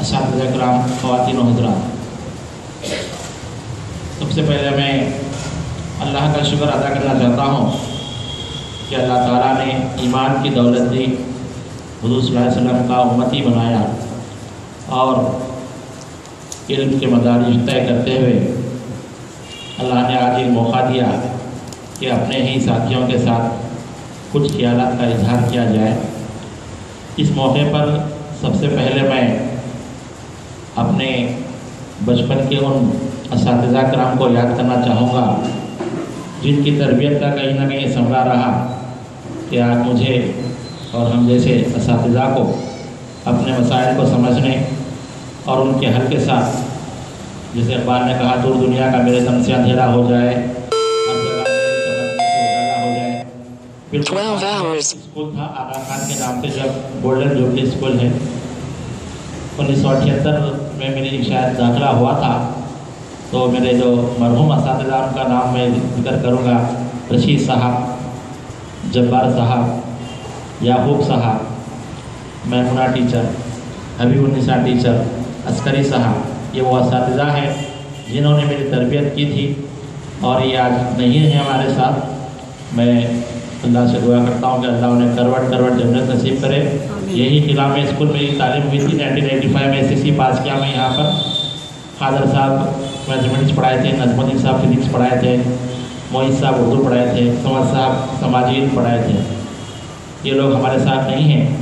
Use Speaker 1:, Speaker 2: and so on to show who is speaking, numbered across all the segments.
Speaker 1: اساتذہ کرام، خواتین و حضرات، سب سے پہلے میں اللہ کا شکر ادا کرنا چاہتا ہوں کہ اللہ تعالیٰ نے ایمان کی دولت دی، حضور صلی اللہ علیہ وسلم کا امتی بنایا اور علم کے مدارج طے کرتے ہوئے اللہ نے آج ایک موقع دیا کہ اپنے ہی ساتھیوں کے ساتھ کچھ خیالات کا اظہار کیا جائے۔ اس موقع پر سب سے پہلے میں اپنے بچپن کے ان اساتذہ کرام کو یاد کرنا چاہوں گا جن کی تربیت کا کہیں نہ کہیں ثمرہ رہا کہ آج مجھے اور ہم جیسے اساتذہ کو اپنے مسائل کو سمجھنے اور ان کے حل کے ساتھ، جیسے اقبال نے کہا، دور دنیا کا میرے دم سے اندھیرا ہو جائے، ہر جگہ اجالا ہو جائے۔ بالکل اسکول تھا آغا خان کے نام سے، جب گولڈن جوبلی اسکول ہے، 1978 میں میری شاید داخلہ ہوا تھا۔ تو میرے جو مرحوم اساتذہ ان کا نام میں ذکر کروں گا: رشید صاحب، جبار صاحب، یعقوب صاحب، میمونہ ٹیچر، حبیب النساء ٹیچر، عسکری صاحب۔ یہ وہ اساتذہ ہیں جنہوں نے میری تربیت کی تھی اور یہ آج نہیں ہیں ہمارے ساتھ۔ میں اللہ سے دعا کرتا ہوں کہ اللہ انہیں کروٹ کروٹ جنت نصیب کرے۔ یہی قلعہ میں اسکول میری تعلیم ہوئی تھی۔ 1985 میں SSC پاس کیا میں یہاں پر۔ خادر صاحب میتھمیٹکس پڑھائے تھے، نظم الدین صاحب فزکس پڑھائے تھے، معیز صاحب اردو پڑھائے تھے، سمد صاحب سماجی علم پڑھائے تھے۔ یہ لوگ ہمارے ساتھ نہیں ہیں،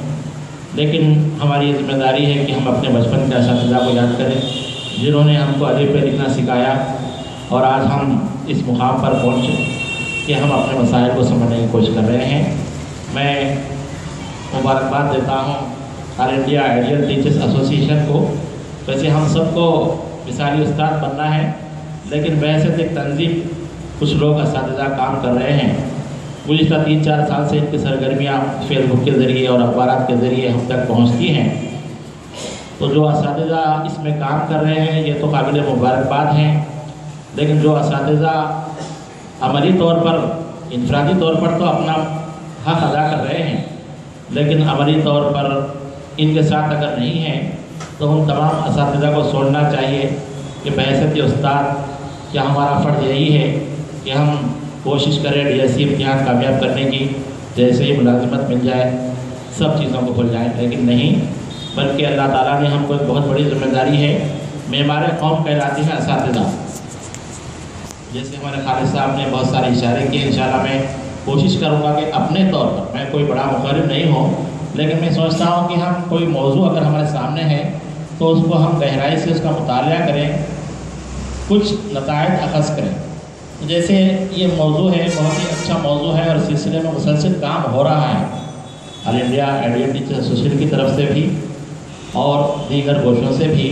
Speaker 1: لیکن ہماری یہ ذمہ داری ہے کہ ہم اپنے بچپن کے اساتذہ کو یاد کریں جنہوں نے ہم کو الف ب لکھنا سکھایا، اور آج ہم اس مقام پر پہنچے کہ ہم اپنے مسائل کو سمجھنے کی کوشش کر رہے ہیں۔ میں مبارکباد دیتا ہوں آل انڈیا آئیڈیل ٹیچرس ایسوسی ایشن کو۔ ویسے ہم سب کو مثالی استاد بننا ہے، لیکن بحیثیت ایک تنظیم کچھ لوگ اساتذہ کام کر رہے ہیں۔ گزشتہ 3-4 سال سے ان کی سرگرمیاں فیس بک کے ذریعے اور اخبارات کے ذریعے ہم تک پہنچتی ہیں۔ تو جو اساتذہ اس میں کام کر رہے ہیں یہ تو قابل مبارکباد ہیں، لیکن جو اساتذہ عملی طور پر، انفرادی طور پر تو اپنا حق ادا کر رہے ہیں، لیکن عملی طور پر ان کے ساتھ اگر نہیں ہیں تو ہم تمام اساتذہ کو سوچنا چاہیے کہ بحیثیت استاد کیا ہمارا فرض یہی ہے کہ ہم کوشش کریں DSC امتحان کامیاب کرنے کی، جیسے ہی ملازمت مل جائے سب چیزوں کو بھول جائیں، لیکن نہیں، بلکہ اللہ تعالیٰ نے ہم کو ایک بہت بڑی ذمہ داری ہے۔ معمار قوم کہلاتی ہیں اساتذہ۔ جیسے ہمارے خالد صاحب نے بہت سارے اشارے کیے، انشاءاللہ میں کوشش کروں گا کہ اپنے طور پر، میں کوئی بڑا مقرر نہیں ہوں، لیکن میں سوچتا ہوں کہ ہم کوئی موضوع اگر ہمارے سامنے ہے تو اس کو ہم گہرائی سے اس کا مطالعہ کریں، کچھ نتائج اخذ کریں۔ جیسے یہ موضوع ہے، بہت ہی اچھا موضوع ہے اور سلسلے میں مسلسل کام ہو رہا ہے آل انڈیا آئیڈیل ٹیچر ایسوسیشن کی طرف سے بھی اور دیگر گوشوں سے بھی۔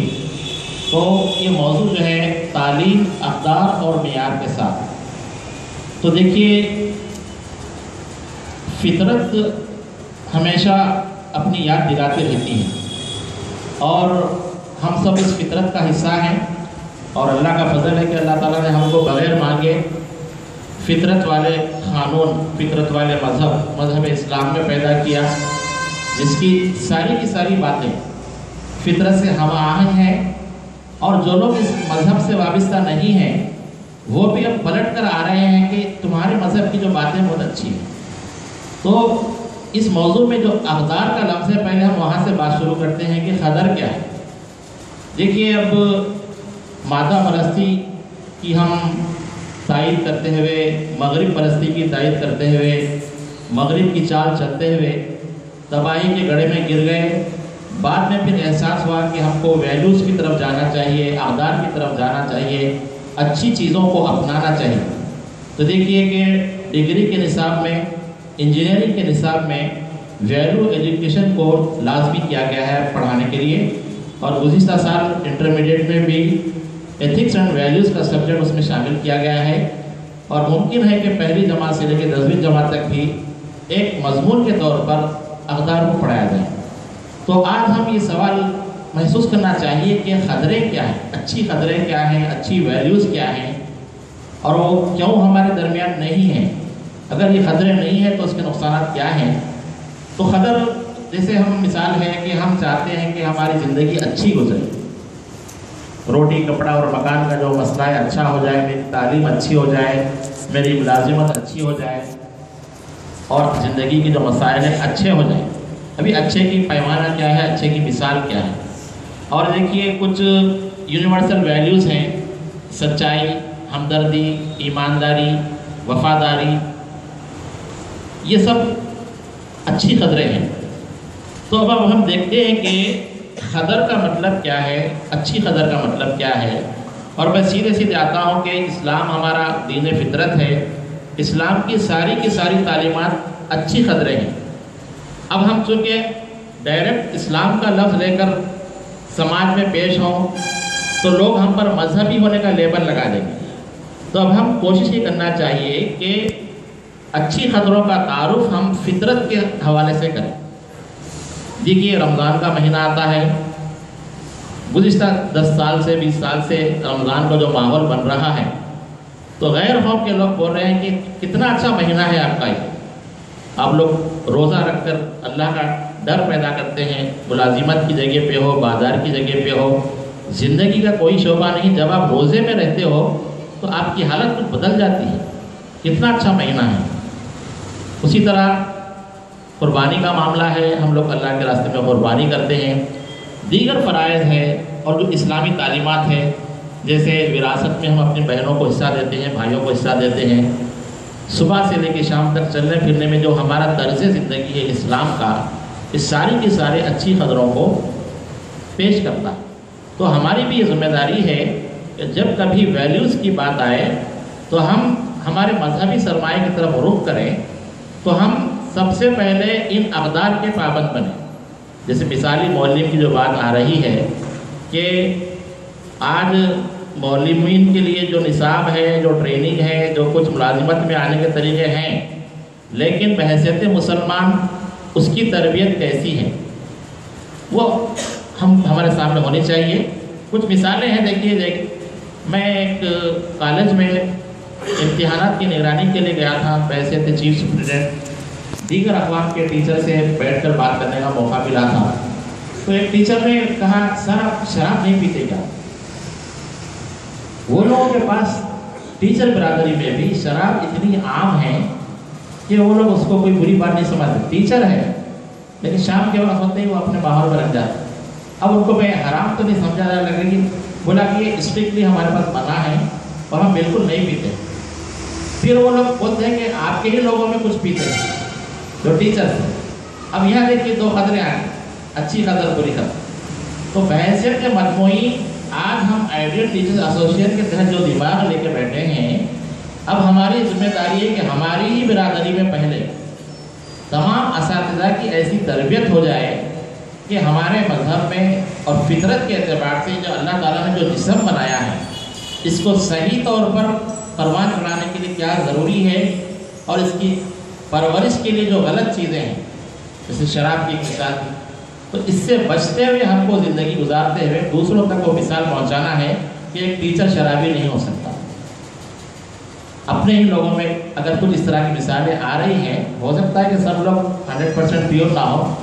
Speaker 1: تو یہ موضوع جو ہے تعلیم، اقدار اور معیار کے ساتھ۔ تو دیکھیے، فطرت ہمیشہ اپنی یاد دلاتی رہتی ہے اور ہم سب اس فطرت کا حصہ ہیں، اور اللہ کا فضل ہے کہ اللہ تعالیٰ نے ہم کو بغیر مانگے فطرت والے قانون، فطرت والے مذہب اسلام میں پیدا کیا، جس کی ساری باتیں فطرت سے ہم آہنگ ہیں، اور جو لوگ اس مذہب سے وابستہ نہیں ہیں وہ بھی اب پلٹ کر آ رہے ہیں کہ تمہارے مذہب کی جو باتیں بہت اچھی ہیں۔ تو اس موضوع میں جو اقدار کا لفظ ہے، پہلے ہم وہاں سے بات شروع کرتے ہیں کہ قدر کیا ہے۔ دیکھیے، اب مادہ پرستی کی ہم تائید کرتے ہوئے، مغرب پرستی کی تائید کرتے ہوئے، مغرب کی چال چلتے ہوئے تباہی کے گڑھے میں گر گئے۔ بعد میں پھر احساس ہوا کہ ہم کو ویلیوز کی طرف جانا چاہیے، اقدار کی طرف جانا چاہیے، اچھی چیزوں کو اپنانا چاہیے۔ تو دیکھیے کہ ڈگری کے نصاب میں، انجینئرنگ کے نصاب میں ویلیو ایجوکیشن کو لازمی کیا گیا ہے پڑھانے کے لیے، اور گزشتہ سال انٹرمیڈیٹ میں بھی ایتھکس اینڈ ویلیوز کا سبجیکٹ اس میں شامل کیا گیا ہے، اور ممکن ہے کہ پہلی جماعت سے لے کے 10ویں جماعت تک بھی ایک مضمون کے طور پر اقدار کو پڑھایا جائے۔ تو آج ہم یہ سوال محسوس کرنا چاہیے کہ قدریں کیا ہیں، اچھی قدریں کیا ہیں، اچھی ویلیوز کیا ہیں، اور وہ کیوں ہمارے درمیان نہیں ہیں۔ اگر یہ قدریں نہیں ہیں تو اس کے نقصانات کیا ہیں۔ تو قدر، جیسے ہم مثال ہے کہ ہم چاہتے ہیں کہ ہماری زندگی اچھی گزرے، روٹی کپڑا اور مکان کا جو مسئلہ ہے اچھا ہو جائے، میری تعلیم اچھی ہو جائے، میری ملازمت اچھی ہو جائے، اور زندگی کے جو مسائل ہیں اچھے ہو جائیں۔ ابھی اچھے کی پیمانہ کیا ہے، اچھے کی مثال کیا ہے؟ اور دیکھیے کچھ یونیورسل ویلیوز ہیں، سچائی، ہمدردی، ایمانداری، وفاداری، یہ سب اچھی قدریں ہیں۔ تو اب ہم دیکھتے ہیں کہ قدر کا مطلب کیا ہے، اچھی قدر کا مطلب کیا ہے۔ اور میں سیدھے آتا ہوں کہ اسلام ہمارا دین فطرت ہے، اسلام کی ساری تعلیمات اچھی قدریں ہیں۔ اب ہم چونکہ ڈائریکٹ اسلام کا لفظ لے کر سماج میں پیش ہوں تو لوگ ہم پر مذہبی ہونے کا لیبل لگا دیں گے۔ تو اب ہم کوشش یہ کرنا چاہیے کہ اچھی قدروں کا تعارف ہم فطرت کے حوالے سے کریں۔ دیکھیے رمضان کا مہینہ آتا ہے، گزشتہ 10 سال سے 20 سال سے رمضان کا جو ماحول بن رہا ہے تو غیر قوم کے لوگ بول رہے ہیں کہ کتنا اچھا مہینہ ہے آپ کا یہ، آپ لوگ روزہ رکھ کر اللہ کا ڈر پیدا کرتے ہیں، ملازمت کی جگہ پہ ہو، بازار کی جگہ پہ ہو، زندگی کا کوئی شعبہ نہیں، جب آپ روزے میں رہتے ہو تو آپ کی حالت کچھ بدل جاتی ہے، کتنا اچھا مہینہ ہے۔ اسی طرح قربانی کا معاملہ ہے، ہم لوگ اللہ کے راستے میں قربانی کرتے ہیں، دیگر فرائض ہے اور جو اسلامی تعلیمات ہیں، جیسے وراثت میں ہم اپنی بہنوں کو حصہ دیتے ہیں، بھائیوں کو حصہ دیتے ہیں، صبح سے لے کے شام تک چلنے پھرنے میں جو ہمارا طرز زندگی ہے اسلام کا، اس ساری کی سارے اچھی قدروں کو پیش کرتا ہے۔ تو ہماری بھی یہ ذمہ داری ہے کہ جب کبھی ویلیوز کی بات آئے تو ہم ہمارے مذہبی سرمایہ کی طرف رخ کریں، تو ہم سب سے پہلے ان اقدار کے پابند بنیں۔ جیسے مثالی معلم کی جو بات آ رہی ہے کہ آج معلمین کے لیے جو نصاب ہے، جو ٹریننگ ہے، جو کچھ ملازمت میں آنے کے طریقے ہیں، لیکن بحیثیت مسلمان اس کی تربیت کیسی ہے وہ ہمارے سامنے ہونی چاہیے۔ کچھ مثالیں ہیں، دیکھیے میں ایک کالج میں امتحانات کی نگرانی کے لیے گیا تھا، بحیثیت چیف سپرنٹینڈنٹ، دیگر اقوام کے ٹیچر سے بیٹھ کر بات کرنے کا موقع ملا تھا۔ تو ایک ٹیچر نے کہا سر آپ شراب نہیں پیتے کیا؟ وہ لوگوں کے پاس ٹیچر برادری میں بھی شراب اتنی عام ہے کہ وہ لوگ اس کو کوئی بری بات نہیں سمجھتے، ٹیچر ہے لیکن شام کے وقت ہوتے ہی وہ اپنے ماحول میں رکھ جاتے۔ اب ان کو میں حرام تو نہیں سمجھا جانے لگے گی، بولا کہ یہ اسٹرکٹلی ہمارے پاس منع ہے اور ہم بالکل نہیں پیتے۔ پھر وہ لوگ بولتے ہیں کہ آپ کے ہی لوگوں میں کچھ پیتے ہیں جو ٹیچر ہیں۔ اب یہاں دیکھیے دو قدریں آئیں، اچھی قدر بری قدر۔ تو بحیثیت کے مجموعی آج ہم آئیڈیل ٹیچرز ایسوسیشن کے تحت جو دماغ لے کے بیٹھے ہیں، اب ہماری ذمہ داری ہے کہ ہماری ہی برادری میں پہلے تمام اساتذہ کی ایسی تربیت ہو جائے کہ ہمارے مذہب میں اور فطرت کے اعتبار سے جو اللہ تعالیٰ نے جو جسم بنایا ہے اس کو صحیح طور پر پروان چڑھانے کے لیے کیا ضروری ہے، اور اس کی پرورش کے لیے جو غلط چیزیں ہیں جیسے شراب کی مثال، تو اس سے بچتے ہوئے ہم کو زندگی گزارتے ہوئے دوسروں تک وہ مثال پہنچانا ہے کہ ایک ٹیچر شرابی نہیں ہو سکتا۔ اپنے ہی لوگوں میں اگر کچھ اس طرح کی مثالیں آ رہی ہیں، ہو سکتا ہے کہ سب لوگ 100% پیور نہ ہو،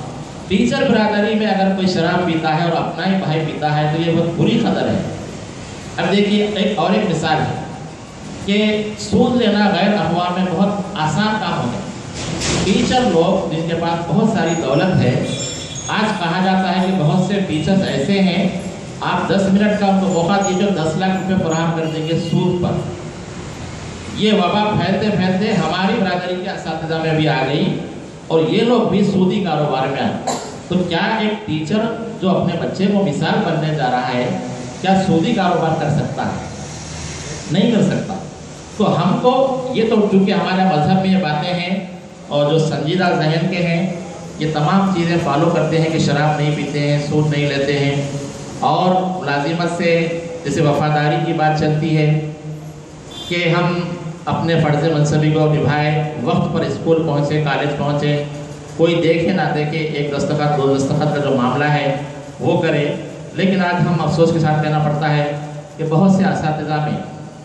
Speaker 1: ٹیچر برادری میں اگر کوئی شراب پیتا ہے اور اپنا ہی بھائی پیتا ہے تو یہ بہت بری قدر ہے۔ اب دیکھیے ایک مثال ہے کہ سود لینا غیر اقوام میں بہت آسان کام ہو گیا۔ ٹیچر لوگ جن کے پاس بہت ساری دولت ہے، آج کہا جاتا ہے کہ بہت سے ٹیچرز ایسے ہیں آپ 10 منٹ کا ان کو موقع دیجیے 10 لاکھ روپے فراہم کر دیں گے سود پر۔ یہ وبا پھیلتے پھیلتے ہماری برادری کے اساتذہ میں بھی آ گئی اور یہ لوگ بھی سودی کاروبار میں آئے۔ تو کیا ایک ٹیچر جو اپنے بچے کو مثال بننے جا رہا ہے کیا سودی کاروبار کر سکتا ہے؟ نہیں کر سکتا۔ تو ہم کو یہ تو چونکہ ہمارے مذہب میں یہ باتیں ہیں اور جو سنجیدہ ذہن کے ہیں یہ تمام چیزیں فالو کرتے ہیں کہ شراب نہیں پیتے ہیں، سود نہیں لیتے ہیں، اور ملازمت سے جیسے وفاداری کی بات چلتی ہے کہ ہم اپنے فرض منصبی کو نبھائے، وقت پر اسکول پہنچے، کالج پہنچے، کوئی دیکھے نہ دیکھے، ایک دستخط 2 دستخط کا جو معاملہ ہے وہ کرے۔ لیکن آج ہم افسوس کے ساتھ کہنا پڑتا ہے کہ بہت سے اساتذہ میں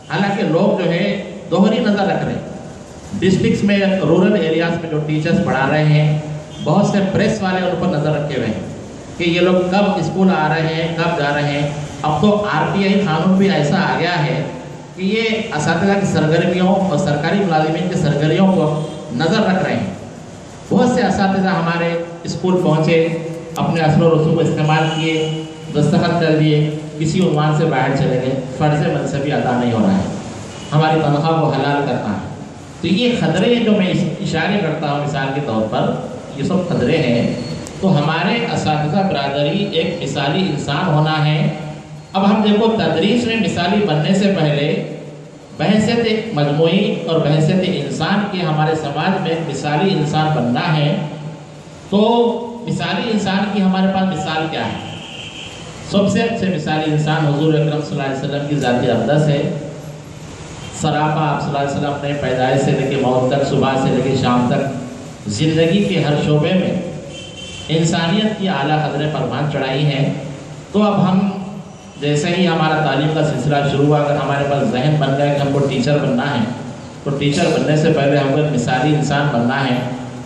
Speaker 1: حالانکہ لوگ جو ہے دوہری نظر رکھ رہے ہیں، ڈسٹرکٹس میں رورل ایریاز میں جو ٹیچرز پڑھا رہے ہیں بہت سے پریس والے ان پر نظر رکھے ہوئے ہیں کہ یہ لوگ کب اسکول آ رہے ہیں، کب جا رہے ہیں۔ اب تو RTI قانون بھی ایسا آ گیا ہے کہ یہ اساتذہ کی سرگرمیوں اور سرکاری ملازمین کی سرگرمیوں کو نظر رکھ رہے ہیں۔ بہت سے اساتذہ ہمارے اسکول پہنچے، اپنے اثر و رسوم کو استعمال کیے، دستخط کر دیے، کسی عنوان سے باہر چلے گئے، فرض منصبی ادا نہیں ہو رہا ہے، ہماری تنخواہ کو حلال کرنا ہے۔ تو یہ خطرے جو میں اشارے کرتا ہوں مثال کے طور پر، یہ سب خطرے ہیں۔ تو ہمارے اساتذہ برادری ایک مثالی انسان ہونا ہے۔ اب ہم دیکھو تدریس میں مثالی بننے سے پہلے بحیثیت ایک مجموعی اور بحیثیت انسان کی ہمارے سماج میں ایک مثالی انسان بننا ہے۔ تو مثالی انسان کی ہمارے پاس مثال کیا ہے؟ سب سے اچھے مثالی انسان حضور اکرم صلی اللہ علیہ وسلم کی ذات اقدس ہے۔ سراپا آپ صلی اللہ علیہ وسلم نے پیدائش سے لے کے موت تک، صبح سے لے کے شام تک زندگی کے ہر شعبے میں انسانیت کی اعلیٰ قدریں پروان چڑھائی ہیں۔ تو اب ہم جیسے ہی ہمارا تعلیم کا سلسلہ شروع ہوا، اگر ہمارے پاس ذہن بن گیا کہ ہم کو ٹیچر بننا ہے، تو ٹیچر بننے سے پہلے ہم کو ایک مثالی انسان بننا ہے۔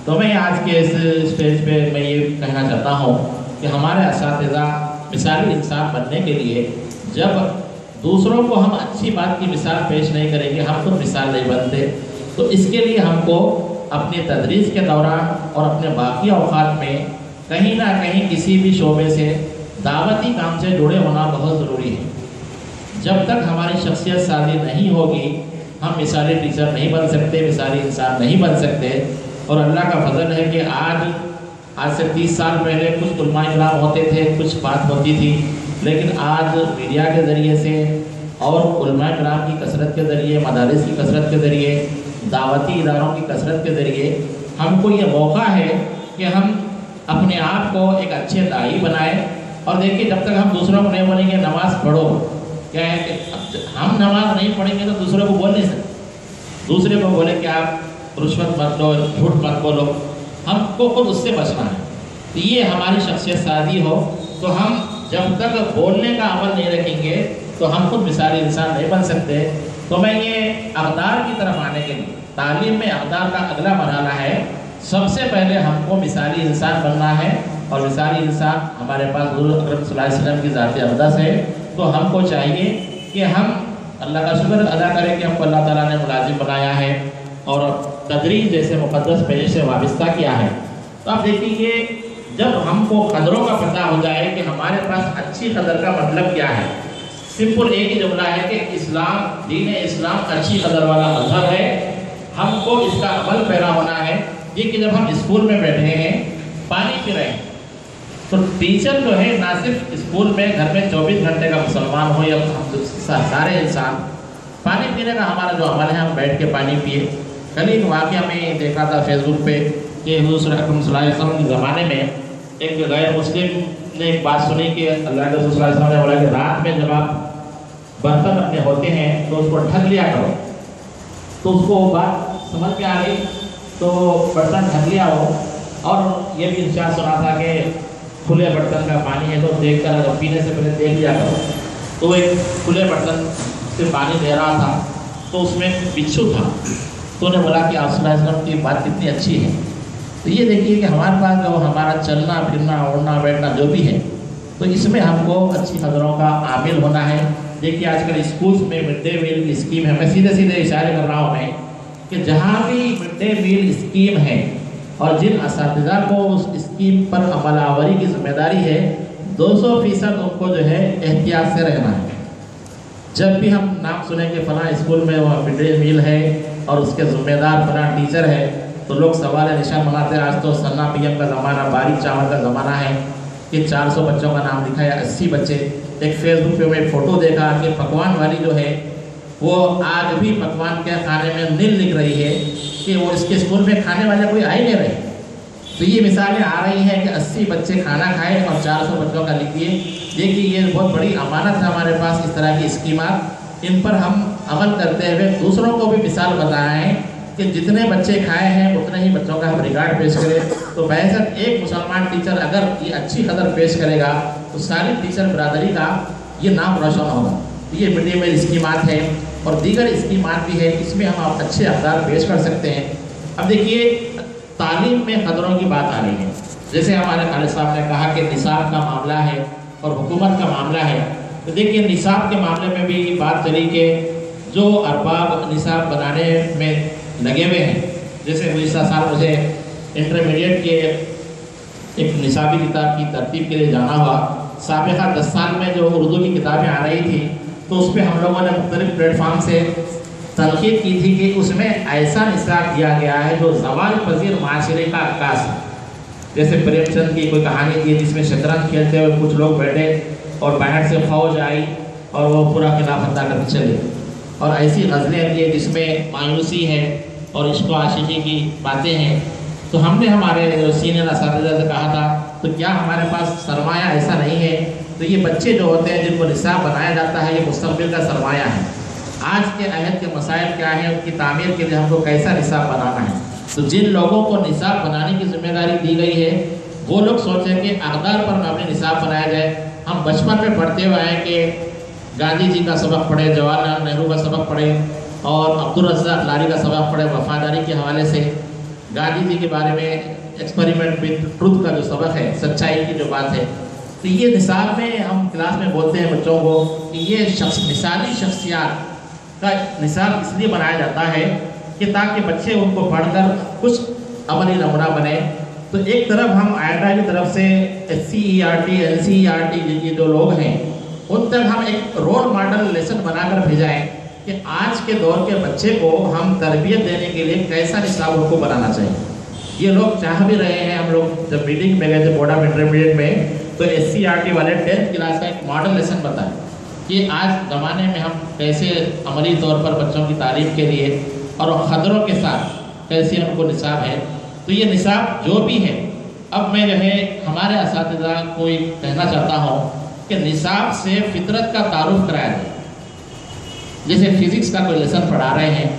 Speaker 1: تو میں آج کے اس اسٹیج پہ میں یہ کہنا چاہتا ہوں کہ ہمارے اساتذہ مثالی انسان بننے کے لیے جب دوسروں کو ہم اچھی بات کی مثال پیش نہیں کریں گے، ہم خود مثال نہیں بنتے۔ تو اس کے لیے ہم کو اپنی تدریس کے دوران اور اپنے باقی اوقات میں کہیں نہ کہیں کسی بھی شعبے سے دعوتی کام سے جڑے ہونا بہت ضروری ہے۔ جب تک ہماری شخصیت سازی نہیں ہوگی، ہم مثالی ٹیچر نہیں بن سکتے، مثالی انسان نہیں بن سکتے۔ اور اللہ کا فضل ہے کہ آج سے 30 سال پہلے کچھ علماء کرام ہوتے تھے، کچھ بات ہوتی تھی، لیکن آج میڈیا کے ذریعے سے اور علماء کرام کی کثرت کے ذریعے، مدارس کی کثرت کے ذریعے، دعوتی اداروں کی کثرت کے ذریعے ہم کو یہ موقع ہے کہ ہم اپنے آپ کو ایک اچھے داعی بنائیں۔ اور دیکھیے جب تک ہم دوسروں کو نہیں بولیں گے نماز پڑھو، کیا ہے کہ ہم نماز نہیں پڑھیں گے تو دوسروں کو بول نہیں سکتے۔ دوسرے کو بولے کہ آپ رشوت مت دو، جھوٹ مت بولو، ہم کو خود اس سے بچنا ہے۔ تو یہ ہماری شخصیت سازی ہو تو ہم جب تک بولنے کا عمل نہیں رکھیں گے تو ہم خود مثالی انسان نہیں بن سکتے۔ تو میں یہ اقدار کی طرف آنے کے لیے، تعلیم میں اقدار کا اگلا مرحلہ ہے، سب سے پہلے ہم کو مثالی انسان بننا ہے۔ اور مثالی انسان ہمارے پاس حضور اکرم صلی اللہ علیہ وسلم کی ذات اقدس ہے۔ تو ہم کو چاہیے کہ ہم اللہ کا شکر ادا کریں کہ ہم کو اللہ تعالیٰ نے ملازم بنایا ہے اور تدریس جیسے مقدس پیش سے وابستہ کیا ہے۔ تو آپ دیکھیں کہ جب ہم کو قدروں کا پتہ ہو جائے کہ ہمارے پاس اچھی قدر کا مطلب کیا ہے، سمپل ایک ہی جملہ ہے کہ اسلام، دین اسلام اچھی قدر والا مذہب ہے، ہم کو اس کا عمل پیرا ہونا ہے۔ یہ کہ جب ہم اسکول میں بیٹھے ہیں، پانی پی رہے ہیں، تو ٹیچر جو ہے نہ صرف اسکول میں گھر میں 24 گھنٹے کا مسلمان ہو یا سارے انسان، پانی پینے کا ہمارا جو عمل ہے ہم بیٹھ کے پانی پیے۔ کل ایک واقعہ میں دیکھا تھا فیس بک پہ کہ حضور اکرم صلی اللہ علیہ وسلم کے زمانے میں ایک غیر مسلم نے ایک بات سنی کہ اللہ کے رسول صلی اللہ علیہ وسلم نے بولا کہ رات میں جب آپ برتن اپنے ہوتے ہیں تو اس کو ڈھک لیا کرو۔ تو اس کو وہ بات سمجھ میں آ گئی تو برتن ڈھک لیا ہو۔ اور یہ بھی ارشاد سنا تھا کہ کھلے برتن کا پانی ہے تو دیکھ کر اگر پینے سے پہلے دیکھ لیا کرو۔ تو ایک کھلے برتن سے پانی دے رہا تھا تو اس میں بچھو تھا، تو انہیں بولا کہ آپ صلی اللہ علیہ وسلم کی بات کتنی اچھی ہے۔ تو یہ دیکھیے کہ ہمارے پاس جو ہمارا چلنا پھرنا اڑنا بیٹھنا جو بھی ہے، تو اس میں ہم کو اچھی قدروں کا عامل ہونا ہے۔ دیکھیے آج کل اسکولس میں مڈ ڈے میل کی اسکیم ہے، میں سیدھے سیدھے اشارے کر رہا ہوں میں کہ جہاں بھی مڈ ڈے میل اسکیم ہے اور جن اساتذہ کو اس اسکیم پر عمل آوری کی ذمہ داری ہے، 200% ان کو جو ہے احتیاط سے رہنا ہے۔ جب بھی ہم نام سنیں کہ فلاں اسکول میں وہ مڈ ڈے میل ہے اور اس کے ذمہ دار فلاں ٹیچر ہے، تو لوگ سوال نشان بناتے ہیں۔ آج تو سنا پی ایم کا زمانہ، باریک چاول کا زمانہ ہے کہ 400 بچوں کا نام لکھا ہے، 80 بچے۔ ایک فیس بک پہ میں فوٹو دیکھا کہ پکوان والی جو ہے وہ آج بھی پکوان کے کھانے میں نیل لکھ رہی ہے کہ وہ اس کے اسکول میں کھانے والے کوئی آ ہی نہیں رہے۔ تو یہ مثالیں آ رہی ہیں کہ 80 بچے کھانا کھائیں اور 400 بچوں کا لکھیے۔ دیکھیے یہ بہت بڑی امانت ہے ہمارے پاس اس طرح کی اسکیمات، ان پر ہم عمل کرتے ہوئے دوسروں کو بھی مثال بتائیں کہ جتنے بچے کھائے ہیں اتنے ہی بچوں کا ہم ریکارڈ پیش کریں۔ تو بحیثیت ایک مسلمان ٹیچر اگر یہ اچھی قدر پیش کرے گا تو ساری ٹیچر برادری کا یہ نام روشن ہوگا۔ یہ مڈ ڈے میل اسکیمات ہیں اور دیگر اسکیمات بھی ہیں، اس میں ہم اچھے اقدار پیش کر سکتے ہیں۔ اب دیکھیے تعلیم میں قدروں کی بات آ رہی ہے جیسے ہمارے خالد صاحب نے کہا کہ نصاب کا معاملہ ہے اور حکومت کا معاملہ ہے، تو دیکھیے نصاب کے معاملے میں بھی بات چلی کہ جو ارباب نصاب بنانے میں لگے ہوئے ہیں، جیسے گزشتہ سال مجھے انٹرمیڈیٹ کے ایک نصابی کتاب کی ترتیب کے لیے جانا ہوا، سابقہ 10 سال میں جو اردو کی کتابیں آ رہی تھی تو اس پہ ہم لوگوں نے مختلف پلیٹ فارم سے تنقید کی تھی کہ اس میں ایسا نصاب دیا گیا ہے جو زوال پذیر معاشرے کا عکاس ہے۔ جیسے پریم چند کی کوئی کہانی تھی جس میں شطرنج کھیلتے ہوئے کچھ لوگ بیٹھے اور باہر سے فوج آئی اور وہ پورا قلعہ فتح کر کے چلے، اور ایسی غزلیں تھی جس میں مایوسی ہے اور عشق و عاشقی کی باتیں ہیں۔ تو ہم نے ہمارے جو سینئر اساتذہ سے کہا تھا تو کیا ہمارے پاس سرمایہ ایسا نہیں ہے؟ تو یہ بچے جو ہوتے ہیں جن کو نصاب بنایا جاتا ہے یہ مستقبل کا سرمایہ ہے۔ آج کے عہد کے مسائل کیا ہیں، ان کی تعمیر کے لیے ہم کو کیسا نصاب بنانا ہے؟ تو جن لوگوں کو نصاب بنانے کی ذمہ داری دی گئی ہے وہ لوگ سوچیں کہ اقدار پر اپنے نصاب بنایا جائے۔ ہم بچپن میں پڑھتے ہوئے ہیں کہ گاندھی جی کا سبق پڑھے، جواہر لال نہرو کا سبق پڑھے اور عبدالرزاق لاری کا سبق پڑھے وفاداری کے حوالے سے، گاندھی جی کے بارے میں ایکسپیریمنٹ وتھ ٹروتھ کا جو سبق ہے، سچائی کی جو بات ہے۔ تو یہ نصاب میں ہم کلاس میں بولتے ہیں بچوں کو کہ یہ مثالی شخصیات کا نصاب اس لیے بنایا جاتا ہے کہ تاکہ بچے ان کو پڑھ کر کچھ عملی نمونہ بنے۔ تو ایک طرف ہم آئیڈا کی طرف سے SCERT NCERT یہ جو لوگ ہیں ان تک ہم ایک رول ماڈل لیسن بنا کر بھیجائیں کہ آج کے دور کے بچے کو ہم تربیت دینے کے لیے کیسا نصاب ان کو بنانا چاہیے۔ یہ لوگ چاہ بھی رہے ہیں۔ ہم لوگ جب میٹنگ میں گئے تھے بورڈ آف انٹرمیڈیٹ میں تو SCERT والے 10th کلاس کا ایک ماڈل لیسن بتائیں کہ آج زمانے میں ہم کیسے عملی طور پر بچوں کی تعلیم کے لیے اور خطروں کے ساتھ کیسے ان کو نصاب ہے۔ تو یہ نصاب جو بھی ہے، اب میں جو ہے ہمارے اساتذہ کو کہنا چاہتا ہوں کہ نصاب سے فطرت کا تعارف کرایا جائے۔ جیسے فزکس کا کوئی لیسن پڑھا رہے ہیں،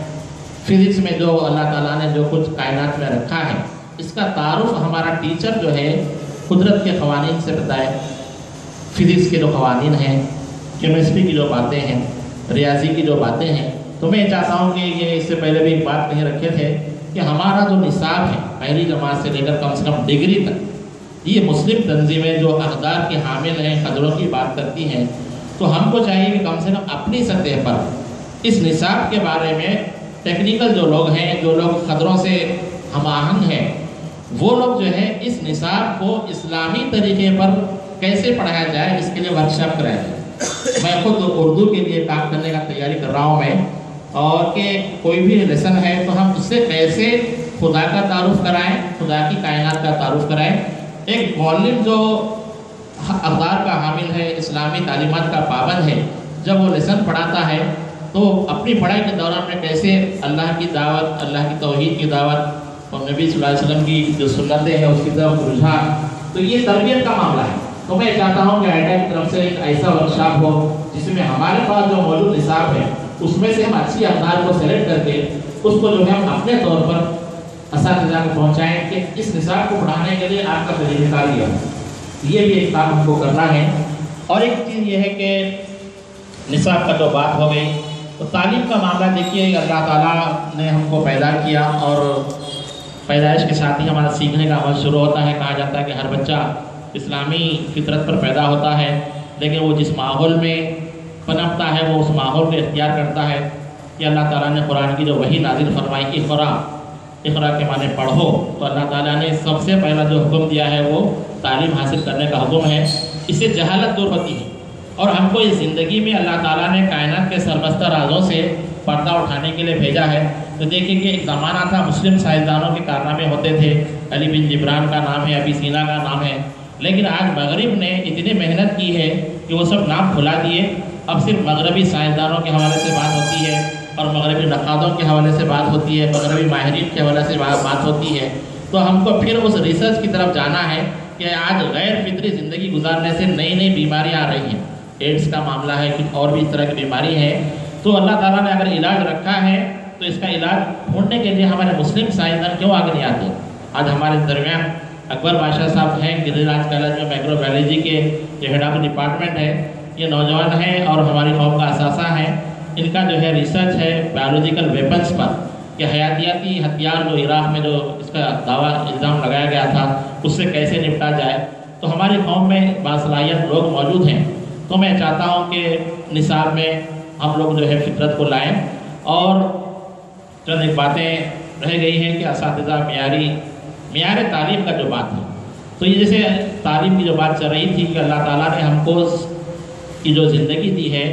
Speaker 1: فزکس میں جو اللہ تعالیٰ نے جو کچھ کائنات میں رکھا ہے اس کا تعارف ہمارا ٹیچر جو ہے قدرت کے قوانین سے بتائے۔ فزکس کے جو قوانین ہیں، کیمسٹری کی جو باتیں ہیں، ریاضی کی جو باتیں ہیں۔ تو میں چاہتا ہوں کہ یہ اس سے پہلے بھی ایک بات کہیں رکھے تھے کہ ہمارا جو نصاب ہے پہلی جماعت سے لے کر کم سے کم ڈگری تک، یہ مسلم تنظیمیں جو اقدار کے حامل ہیں، قدروں کی بات کرتی ہیں، تو ہم کو چاہیے کہ کم سے کم اپنی سطح پر اس نصاب کے بارے میں ٹیکنیکل جو لوگ ہیں، جو لوگ قدروں سے ہم آہنگ ہیں، وہ لوگ جو ہے اس نصاب کو اسلامی طریقے پر کیسے پڑھایا جائے اس کے لیے ورکشاپ کرایا جائے۔ میں خود اردو کے لیے کام کرنے کا تیاری کر رہا ہوں میں، اور کہ کوئی بھی لیسن ہے تو ہم اس سے کیسے خدا کا تعارف کرائیں، خدا کی کائنات کا تعارف کرائیں۔ ایک معلم جو اقدار کا حامل ہے، اسلامی تعلیمات کا پابند ہے، جب وہ لیسن پڑھاتا ہے تو اپنی پڑھائی کے دوران میں کیسے اللہ کی دعوت، اللہ کی توحید کی دعوت اور نبی صلی اللہ علیہ وسلم کی جو سنتیں ہیں اس کی طرف رجحان، تو یہ تربیت کا معاملہ ہے۔ تو میں چاہتا ہوں کہ آئیڈا کی طرف سے ایک ایسا ورکشاپ ہو جس میں ہمارے پاس جو موجود نصاب ہے اس میں سے ہم اچھی اقدار کو سلیکٹ کر کے اس کو جو ہے ہم اپنے طور پر اساتذہ کو پہنچائیں کہ اس نصاب کو پڑھانے کے لیے آپ کا طریقہ کار یہ ہے۔ یہ بھی ایک کام ہم کو کرنا ہے۔ اور ایک چیز یہ ہے کہ نصاب کا جو بات ہو گئی تو تعلیم کا معاملہ دیکھیے، اللہ تعالیٰ نے ہم کو پیدا کیا اور پیدائش کے ساتھ ہی ہمارا سیکھنے کا عمل شروع ہوتا ہے۔ کہا جاتا ہے کہ ہر بچہ اسلامی فطرت پر پیدا ہوتا ہے، لیکن وہ جس ماحول میں پنپتا ہے وہ اس ماحول کو اختیار کرتا ہے۔ کہ اللہ تعالیٰ نے قرآن کی جو وحی نازل فرمائی کہ اقرا کے معنی پڑھو، تو اللہ تعالیٰ نے سب سے پہلا جو حکم دیا ہے وہ تعلیم حاصل کرنے کا حکم ہے۔ اس سے جہالت دور ہوتی ہے، اور ہم کو اس زندگی میں اللہ تعالیٰ نے کائنات کے سربستہ رازوں سے پردہ اٹھانے کے لیے بھیجا ہے۔ تو دیکھیں کہ ایک زمانہ تھا مسلم سائنسدانوں کے کارنامے ہوتے تھے، علی بن جبران کا نام ہے، ابی سینا کا نام ہے، لیکن آج مغرب نے اتنی محنت کی ہے کہ وہ سب نام بھلا دیے۔ اب صرف مغربی سائنسدانوں کے حوالے سے بات ہوتی ہے اور مغربی نقادوں کے حوالے سے بات ہوتی ہے، مغربی ماہرین کے حوالے سے بات ہوتی ہے۔ تو ہم کو پھر اس ریسرچ کی طرف جانا ہے کہ آج غیر فطری زندگی گزارنے سے نئی نئی بیماریاں آ رہی ہیں، ایڈس کا معاملہ ہے، کچھ اور بھی اس طرح کی بیماری ہے۔ تو اللہ تعالیٰ نے اگر علاج رکھا ہے تو اس کا علاج ڈھونڈنے کے لیے ہمارے مسلم سائنسدان کیوں آگے نہیں آتے؟ آج ہمارے درمیان اکبر بادشاہ صاحب ہیں، گری راج کالج میں مائکرو بایولوجی کے جو ہیڈ آف ڈپارٹمنٹ ہے، یہ نوجوان ہیں اور ہماری قوم کا اثاثہ ہیں۔ ان کا جو ہے ریسرچ ہے بایولوجیکل ویپنز پر، کہ حیاتیاتی ہتھیار جو عراق میں جو اس کا دعویٰ الزام لگایا گیا تھا اس سے کیسے نپٹا جائے۔ تو ہماری قوم میں باصلاحیت لوگ موجود ہیں، تو میں چاہتا ہوں کہ نصاب میں ہم لوگ جو ہے فطرت کو لائیں، اور چند ایک باتیں رہ گئی ہیں کہ اساتذہ معیار تعلیم کا جو بات ہے، تو یہ جیسے تعلیم کی جو بات چل رہی تھی کہ اللہ تعالیٰ نے ہم کو کی جو زندگی دی ہے،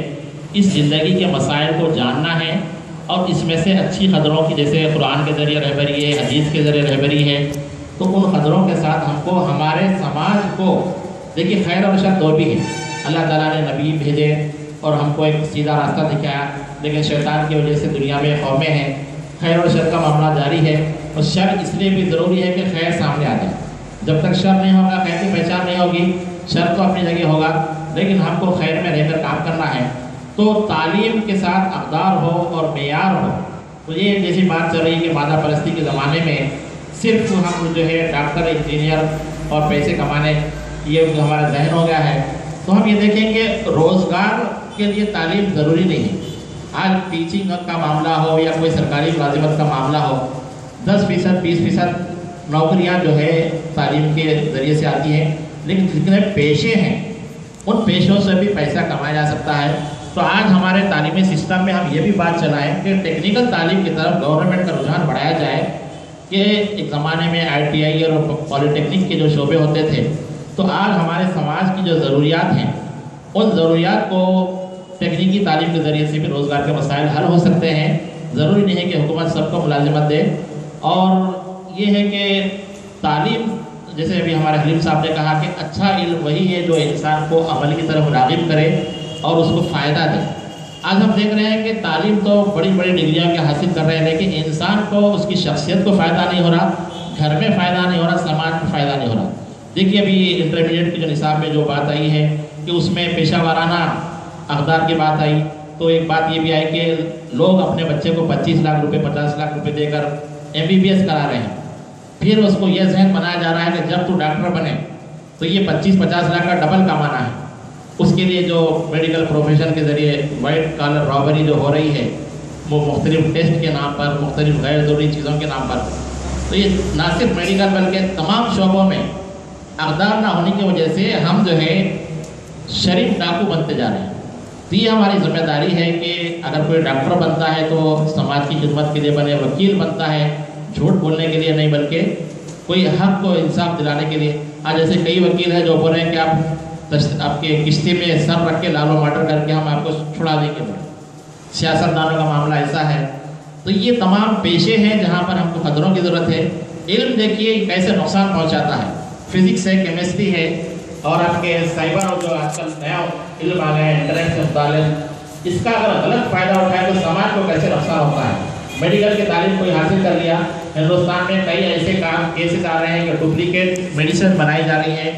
Speaker 1: اس زندگی کے مسائل کو جاننا ہے، اور اس میں سے اچھی قدروں کی جیسے قرآن کے ذریعے رہبری ہے، حدیث کے ذریعے رہبری ہے، تو ان قدروں کے ساتھ ہم کو ہمارے سماج کو، دیکھیے خیر اور شر دو بھی ہے، اللہ تعالیٰ نے نبی بھیجے اور ہم کو ایک سیدھا راستہ دکھایا، لیکن شیطان کی وجہ سے دنیا میں قومیں ہیں، خیر اور شر کا معاملہ جاری ہے، اور شر اس لیے بھی ضروری ہے کہ خیر سامنے آ جائے۔ جب تک شر نہیں ہوگا، خیر کی پہچان نہیں ہوگی، شر تو اپنی جگہ ہوگا، لیکن ہم کو خیر میں رہ کر کام کرنا ہے۔ تو تعلیم کے ساتھ اقدار ہو اور معیار ہو، تو یہ جیسی بات چل رہی ہے کہ مادہ پرستی کے زمانے میں صرف ہم جو ہے ڈاکٹر، انجینئر اور پیسے کمانے، یہ ہمارا ذہن ہو گیا ہے، تو ہم یہ دیکھیں کہ روزگار کے لیے تعلیم ضروری نہیں ہے۔ آج ٹیچنگ کا معاملہ ہو یا کوئی سرکاری ملازمت کا معاملہ ہو، 10%، 20% نوکریاں جو ہے تعلیم کے ذریعے سے آتی ہیں، لیکن جتنے پیشے ہیں ان پیشوں سے بھی پیسہ کمایا جا سکتا ہے۔ تو آج ہمارے تعلیمی سسٹم میں ہم یہ بھی بات چلائیں کہ ٹیکنیکل تعلیم کی طرف گورنمنٹ کا رجحان بڑھایا جائے، کہ ایک زمانے میں ITI اور پالی ٹیکنک کے جو شعبے ہوتے تھے، تو آج ہمارے سماج کی جو ضروریات ہیں ان ضروریات کو تکنیکی تعلیم کے ذریعے سے بھی روزگار کے مسائل حل ہو سکتے ہیں۔ ضروری نہیں ہے کہ حکومت سب کو ملازمت دے، اور یہ ہے کہ تعلیم، جیسے ابھی ہمارے حلیم صاحب نے کہا کہ اچھا علم وہی ہے جو انسان کو عمل کی طرف راغب کرے اور اس کو فائدہ دے۔ آج ہم دیکھ رہے ہیں کہ تعلیم تو بڑی بڑی ڈگریاں کے حاصل کر رہے ہیں، لیکن انسان کو اس کی شخصیت کو فائدہ نہیں ہو رہا، گھر میں فائدہ نہیں ہو رہا، سماج کو فائدہ نہیں ہو رہا۔ دیکھیے ابھی انٹرمیڈیٹ کی جو نصاب میں جو بات آئی ہے کہ اس میں پیشہ وارانہ اقدار کی بات آئی، تو ایک بات یہ بھی آئی کہ لوگ اپنے بچے کو 25 لاکھ روپے 50 لاکھ روپے دے کر MBBS کرا رہے ہیں، پھر اس کو یہ ذہن بنایا جا رہا ہے کہ جب تو ڈاکٹر بنے تو یہ 25-50 لاکھ کا ڈبل کمانا ہے۔ اس کے لیے جو میڈیکل پروفیشن کے ذریعے وائٹ کالر رابری جو ہو رہی ہے، وہ مختلف ٹیسٹ کے نام پر، مختلف غیر ضروری چیزوں کے نام پر، تو یہ نہ صرف میڈیکل بلکہ تمام شعبوں میں اقدار نہ ہونے کی وجہ سے ہم جو ہے شریف ڈاکو بنتے جا رہے ہیں۔ تو یہ ہماری ذمہ داری ہے کہ اگر کوئی ڈاکٹر بنتا ہے تو سماج کی خدمت کے لیے بنے، وکیل بنتا ہے جھوٹ بولنے کے لیے نہیں بلکہ کوئی حق کو انصاف دلانے کے لیے۔ آج جیسے کئی وکیل ہیں جو بول رہے ہیں کہ آپ کے کشتی میں سر رکھ کے لالو ماٹر کر کے ہم آپ کو چھڑا دیں گے۔ سیاستدانوں کا معاملہ ایسا ہے۔ تو یہ تمام پیشے ہیں جہاں پر ہم کو قدروں کی ضرورت ہے۔ علم دیکھیے کیسے نقصان پہنچاتا ہے، فزکس ہے، کیمسٹری ہے، اور آپ کے سائبر اور جو آج کل نیا علم آ گیا ہے انٹرنیٹ سے متعلق، اس کا اگر غلط فائدہ اٹھائے تو سماج کو کیسے نقصان ہوتا ہے۔ میڈیکل کی تعلیم کوئی حاصل کر لیا، ہندوستان میں کئی ایسے کیسز آ رہے ہیں کہ ڈپلیکیٹ میڈیسن بنائی جا رہی ہے،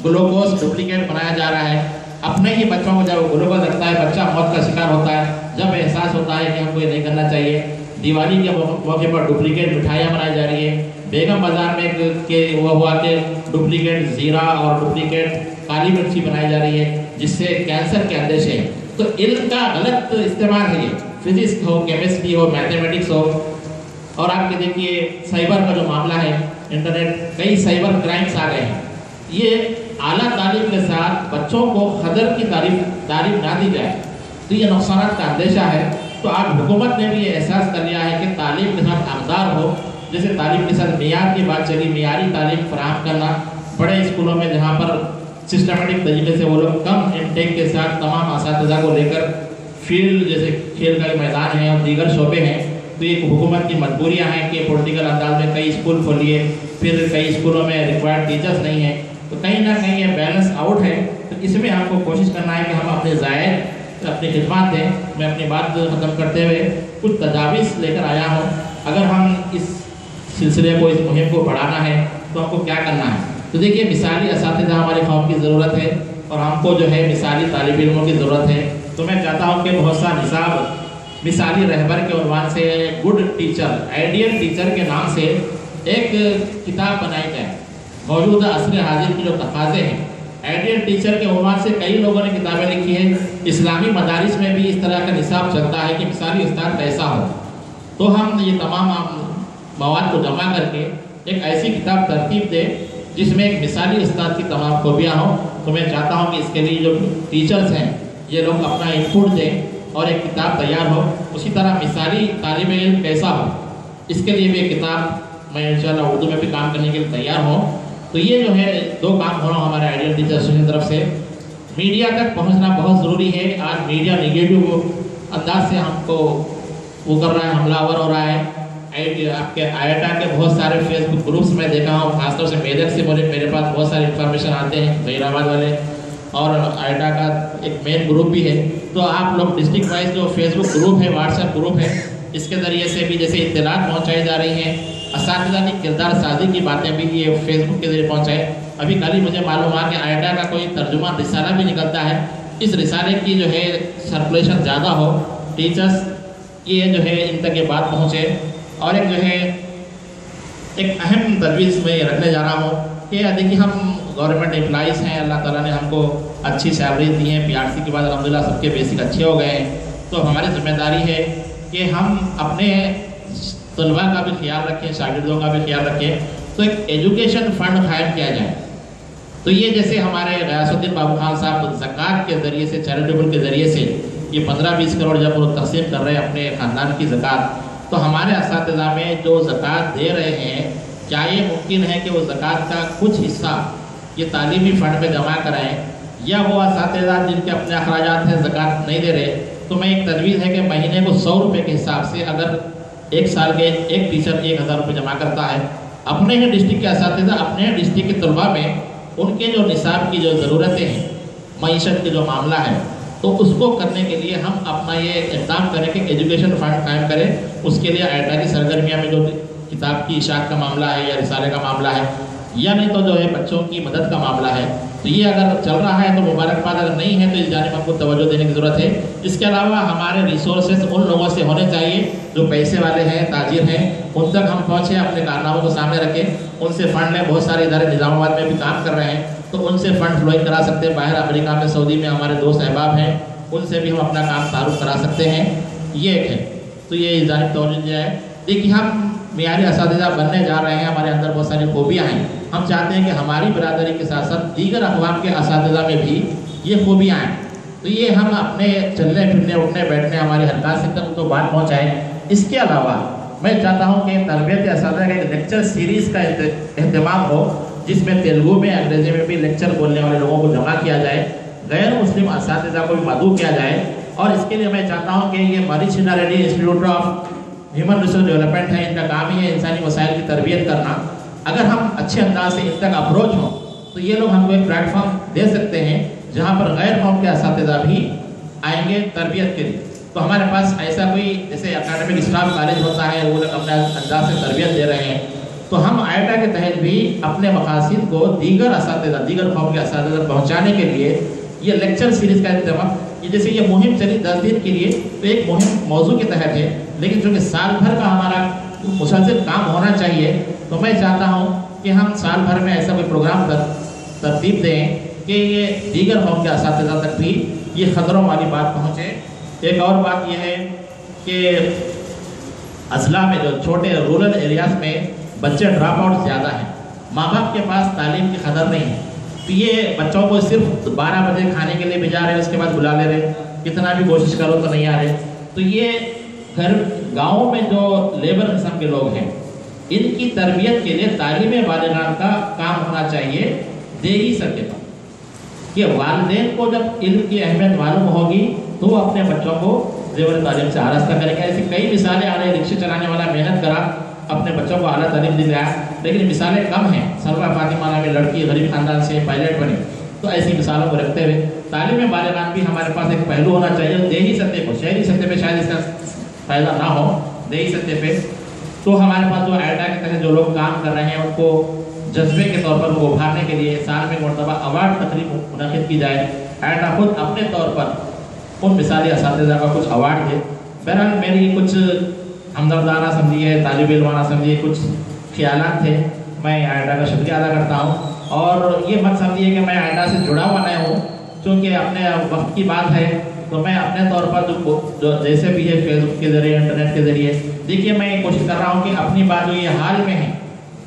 Speaker 1: گلوکوز ڈپلیکیٹ بنایا جا رہا ہے۔ اپنے ہی بچوں کو جب گلوکوز رکھتا ہے بچہ موت کا شکار ہوتا ہے، جب احساس ہوتا ہے کہ ہم کو یہ نہیں کرنا چاہیے۔ دیوالی کے موقع پر ڈپلیکیٹ مٹھائیاں بنائی جا رہی ہے، بیگم بازار میں کہ وہ ہوا کہ ڈپلیکیٹ زیرہ اور ڈپلیکیٹ کالی مرچی بنائی جا رہی ہے جس سے کینسر کے اندیشے ہیں۔ تو علم کا غلط استعمال ہے، یہ فزکس ہو، کیمسٹری ہو، میتھمیٹکس ہو، اور آپ کے دیکھیے سائبر کا جو معاملہ ہے، انٹرنیٹ، کئی سائبر کرائمز آ گئے ہیں۔ یہ اعلیٰ تعلیم کے ساتھ بچوں کو قدر کی تعلیم نہ دی جائے تو یہ نقصانات کا اندیشہ ہے۔ تو آج حکومت نے بھی یہ احساس کر لیا ہے کہ تعلیم کے ساتھ اقدار ہو، جیسے تعلیم کے ساتھ معیار کی بات چلی، معیاری تعلیم فراہم کرنا بڑے اسکولوں میں جہاں پر سسٹمیٹک طریقے سے وہ لوگ کم انٹیک کے ساتھ تمام اساتذہ کو لے کر فیلڈ جیسے کھیل کا میدان ہے اور دیگر شعبے ہیں، تو یہ حکومت کی مجبوریاں ہیں کہ پولیٹیکل انداز میں کئی اسکول کھولیے، پھر کئی اسکولوں میں ریکوائرڈ ٹیچرز نہیں ہیں، تو کہیں نہ کہیں یہ بیلنس آؤٹ ہے۔ تو اس میں ہم کو کوشش کرنا ہے کہ ہم اپنے زائد اپنی خدمات دیں۔ میں اپنی بات ختم کرتے ہوئے کچھ تجاویز لے کر آیا ہوں، اگر ہم اس سلسلے کو، اس مہم کو بڑھانا ہے تو ہم کو کیا کرنا ہے۔ تو دیکھیے مثالی اساتذہ ہماری قوم کی ضرورت ہے، اور ہم کو جو ہے مثالی طالب علموں کی ضرورت ہے۔ تو میں چاہتا ہوں کہ بہت سا نصاب مثالی رہبر کے عنوان سے، گڈ ٹیچر، آئیڈیل ٹیچر کے نام سے ایک کتاب بنائی جائے۔ موجودہ عصر حاضر کی جو تقاضے ہیں، آئیڈیل ٹیچر کے عنوان سے کئی لوگوں نے کتابیں لکھی ہیں۔ اسلامی مدارس میں بھی اس طرح کا نصاب چلتا ہے کہ مثالی استاد کیسا ہو۔ تو ہم یہ تمام مواد کو جمع کر کے ایک ایسی کتاب ترتیب دیں جس میں ایک مثالی استاد کی تمام خوبیاں ہوں. تو میں چاہتا ہوں کہ اس کے لیے جو ٹیچرز ہیں یہ لوگ اپنا انپٹ دیں اور ایک کتاب تیار ہو. اسی طرح مثالی طالب علم کیسا ہو اس کے لیے بھی ایک کتاب میں انشاءاللہ اردو میں بھی کام کرنے کے لیے تیار ہوں. تو یہ جو ہے 2 کام ہو رہا ہوں ہمارے آئیڈیل ٹیچر ایسوسیشن کی طرف سے. میڈیا تک پہنچنا بہت ضروری ہے. آج میڈیا نگیٹو انداز سے ہم کو وہ کر رہا ہے، حملہ آور ہو رہا ہے. آپ کے آئیٹا کے بہت سارے فیس بک گروپس میں دیکھا ہوں، خاص طور سے میدک سے میرے پاس بہت سارے انفارمیشن آتے ہیں، ظہیر آباد والے، اور آئیٹا کا ایک مین گروپ بھی ہے. تو آپ لوگ ڈسٹرکٹ وائز جو فیس بک گروپ ہے، واٹس ایپ گروپ ہے، اس کے ذریعے سے بھی جیسے اطلاعات پہنچائی جا رہی ہیں. اساتذہ کی کردار سازی کی باتیں بھی یہ فیس بک کے ذریعے پہنچائے. ابھی کل ہی مجھے معلوم ہوا کہ آئیٹا کا کوئی ترجمہ رسالہ بھی نکلتا ہے. اس رسالے کی جو ہے سرکولیشن زیادہ ہو، ٹیچرس یہ جو ہے ان تک یہ بات پہنچے. اور ایک جو ہے ایک اہم تجویز میں یہ رکھنے جا رہا ہوں کہ دیکھیے ہم گورنمنٹ امپلائیز ہیں، اللہ تعالیٰ نے ہم کو اچھی سیلری دی ہیں، PRC کے بعد الحمدللہ سب کے بیسک اچھے ہو گئے ہیں. تو ہماری ذمہ داری ہے کہ ہم اپنے طلباء کا بھی خیال رکھیں، شاگردوں کا بھی خیال رکھیں. تو ایک ایجوکیشن فنڈ قائم کیا جائے. تو یہ جیسے ہمارے غیاث الدین بابو خان صاحب زکوٰۃ کے ذریعے سے، چیریٹیبل کے ذریعے سے یہ 15-20 کروڑ جب وہ تقسیم کر رہے ہیں اپنے خاندان کی زکوٰۃ، تو ہمارے اساتذہ میں جو زکوٰۃ دے رہے ہیں کیا یہ ممکن ہے کہ وہ زکوٰۃ کا کچھ حصہ یہ تعلیمی فنڈ میں جمع کرائیں، یا وہ اساتذہ جن کے اپنے اخراجات ہیں زکوٰۃ نہیں دے رہے؟ تو میں ایک تجویز ہے کہ مہینے کو 100 روپے کے حساب سے اگر ایک سال کے ایک ٹیچر 1000 روپے جمع کرتا ہے، اپنے ہی ڈسٹرکٹ کے اساتذہ اپنے ڈسٹرکٹ کے طلباء میں ان کے جو نصاب کی جو ضرورتیں ہیں، معیشت کے جو معاملہ ہے، تو اس کو کرنے کے لیے ہم اپنا یہ اقدام کریں کہ ایجوکیشن فنڈ قائم کریں. اس کے لیے آئیٹا کی سرگرمیاں میں جو کتاب کی اشاعت کا معاملہ ہے یا رسالے کا معاملہ ہے، یا نہیں تو جو ہے بچوں کی مدد کا معاملہ ہے، تو یہ اگر چل رہا ہے تو مبارکباد. اگر نہیں ہے تو اس جانب ہم کو توجہ دینے کی ضرورت ہے. اس کے علاوہ ہمارے ریسورسز ان لوگوں سے ہونے چاہیے جو پیسے والے ہیں، تاجر ہیں، ان تک ہم پہنچیں، اپنے کارناموں کو سامنے رکھیں، ان سے فنڈ لیں. بہت سارے ادارے نظام آباد میں بھی کام کر رہے ہیں تو ان سے فنڈ فلوئنگ کرا سکتے ہیں. باہر امریکہ میں، سعودی میں ہمارے دوست احباب ہیں، ان سے بھی ہم اپنا کام تعارف کرا سکتے ہیں. یہ ایک ہے. تو یہ جانب توجہ دیا ہے. دیکھیے ہم معیاری اساتذہ بننے جا رہے ہیں، ہمارے اندر بہت ساری خوبیاں ہیں. ہم چاہتے ہیں کہ ہماری برادری کے ساتھ ساتھ دیگر اقوام کے اساتذہ میں بھی یہ خوبیاں ہیں. تو یہ ہم اپنے چلنے پھرنے، اٹھنے بیٹھنے، ہماری حرکات سے تک تو بات پہنچائیں. اس کے علاوہ میں چاہتا ہوں کہ تربیت اساتذہ کا ایک لیکچر سیریز کا اہتمام ہو، جس میں تیلگو میں، انگریزی میں بھی لیکچر بولنے والے لوگوں کو جمع کیا جائے، غیر مسلم اساتذہ کو بھی مدعو کیا جائے. اور اس کے لیے میں چاہتا ہوں کہ یہ مریچ Reddy institute of human resource development ہے، ان کا کام ہی ہے انسانی وسائل کی تربیت کرنا. اگر ہم اچھے انداز سے ان تک اپروچ ہوں تو یہ لوگ ہم کو ایک پلیٹ فارم دے سکتے ہیں جہاں پر غیر قوم کے اساتذہ بھی آئیں گے تربیت کے لیے. تو ہمارے پاس ایسا کوئی جیسے اکیڈمک اسٹاف کالج ہوتا ہے، وہ لوگ اپنے انداز سے تربیت دے رہے ہیں. تو ہم آئیٹا کے تحت بھی اپنے مقاصد کو دیگر اساتذہ، دیگر قوم کے اساتذہ پہنچانے کے لیے یہ لیکچر سیریز کا اہتمام، یہ جیسے یہ مہم چلی 10 دن کے لیے، تو ایک مہم موضوع کے تحت ہے، لیکن چونکہ سال بھر کا ہمارا مسلسل کام ہونا چاہیے، تو میں چاہتا ہوں کہ ہم سال بھر میں ایسا کوئی پروگرام ترتیب دیں کہ یہ دیگر قوم کے اساتذہ تک بھی یہ خطروں والی بات پہنچے. ایک اور بات یہ ہے کہ اضلاع میں جو چھوٹے رورل ایریاز میں بچے ڈراپ آؤٹ زیادہ ہیں، ماں باپ کے پاس تعلیم کی قدر نہیں ہے. تو یہ بچوں کو صرف 12 بجے کھانے کے لیے بھیجا رہے ہیں، اس کے بعد بلا لے رہے، کتنا بھی کوشش کرو تو نہیں آ رہے. تو یہ گاؤں میں جو لیبر قسم کے لوگ ہیں، ان کی تربیت کے لیے تعلیم بالغان کا کام ہونا چاہیے دیہی سطح پر، کہ والدین کو جب علم کی اہمیت معلوم ہوگی تو وہ اپنے بچوں کو زیور تعلیم سے آراستہ کریں گے. ایسی کئی مثالیں آ رہی ہیں، رکشے چلانے والا محنت کرا، اپنے بچوں کو اعلیٰ تعلیم دے رہا ہے، لیکن مثالیں کم ہیں. سروا فاطمہ نامی لڑکی غریب خاندان سے پائلٹ بنی. تو ایسی مثالوں کو رکھتے ہوئے تعلیم بالغان بھی ہمارے پاس ایک پہلو ہونا چاہیے دیہی سطح پر. شہری سطح پہ شاید اس کا فائدہ نہ ہو، دیہی سطح پہ. تو ہمارے پاس جو آئیٹا کے تحت جو لوگ کام کر رہے ہیں، ان کو جذبے کے طور پر ان کو ابھارنے کے لیے سال میں مرتبہ ایوارڈ تقریب منعقد کی جائے. آئیٹا خود اپنے طور پر ان مثالی اساتذہ کا کچھ ایوارڈ دے. بہرحال میری کچھ ہمدردانہ سمجھیے، طالب علمانہ سمجھیے کچھ خیالات تھے. میں آئیٹا کا شکریہ ادا کرتا ہوں، اور یہ مت سمجھیے کہ میں آئیٹا سے جڑا ہوا نہیں ہوں، چونکہ اپنے وقت کی بات ہے تو میں اپنے طور پر جو جیسے بھی ہے فیس بک کے ذریعے، انٹرنیٹ کے ذریعے، دیکھیے میں کوشش کر رہا ہوں کہ اپنی بات جو یہ حال میں ہے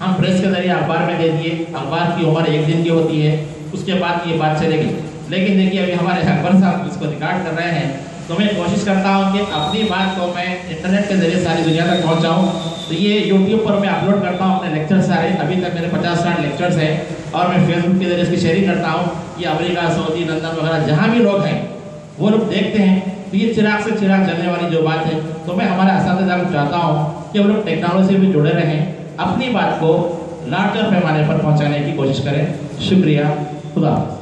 Speaker 2: ہم پریس کے ذریعے اخبار میں دے دیے، اخبار کی عمر 1 دن کی ہوتی ہے، اس کے بعد یہ بات چلے گی. لیکن دیکھیے ابھی ہمارے اکبر صاحب اس کو ریکارڈ کر رہے ہیں، تو میں کوشش کرتا ہوں کہ اپنی بات کو میں انٹرنیٹ کے ذریعے ساری دنیا تک پہنچاؤں. تو یہ یوٹیوب پر میں اپلوڈ کرتا ہوں اپنے لیکچر سارے، ابھی تک میرے 50-60 لیکچرز ہیں، اور میں فیس بک کے ذریعے اس کی شیئرنگ کرتا ہوں. یہ امریکہ، سعودی، لندن وغیرہ جہاں بھی لوگ ہیں وہ لوگ دیکھتے ہیں. تو یہ چراغ سے چراغ جلنے والی جو بات ہے، تو میں ہمارے اساتذہ کو چاہتا ہوں کہ وہ لوگ ٹیکنالوجی سے بھی جڑے رہیں، اپنی بات کو لارجر پیمانے پر پہنچانے کی کوشش کریں. شکریہ. خدا حافظ.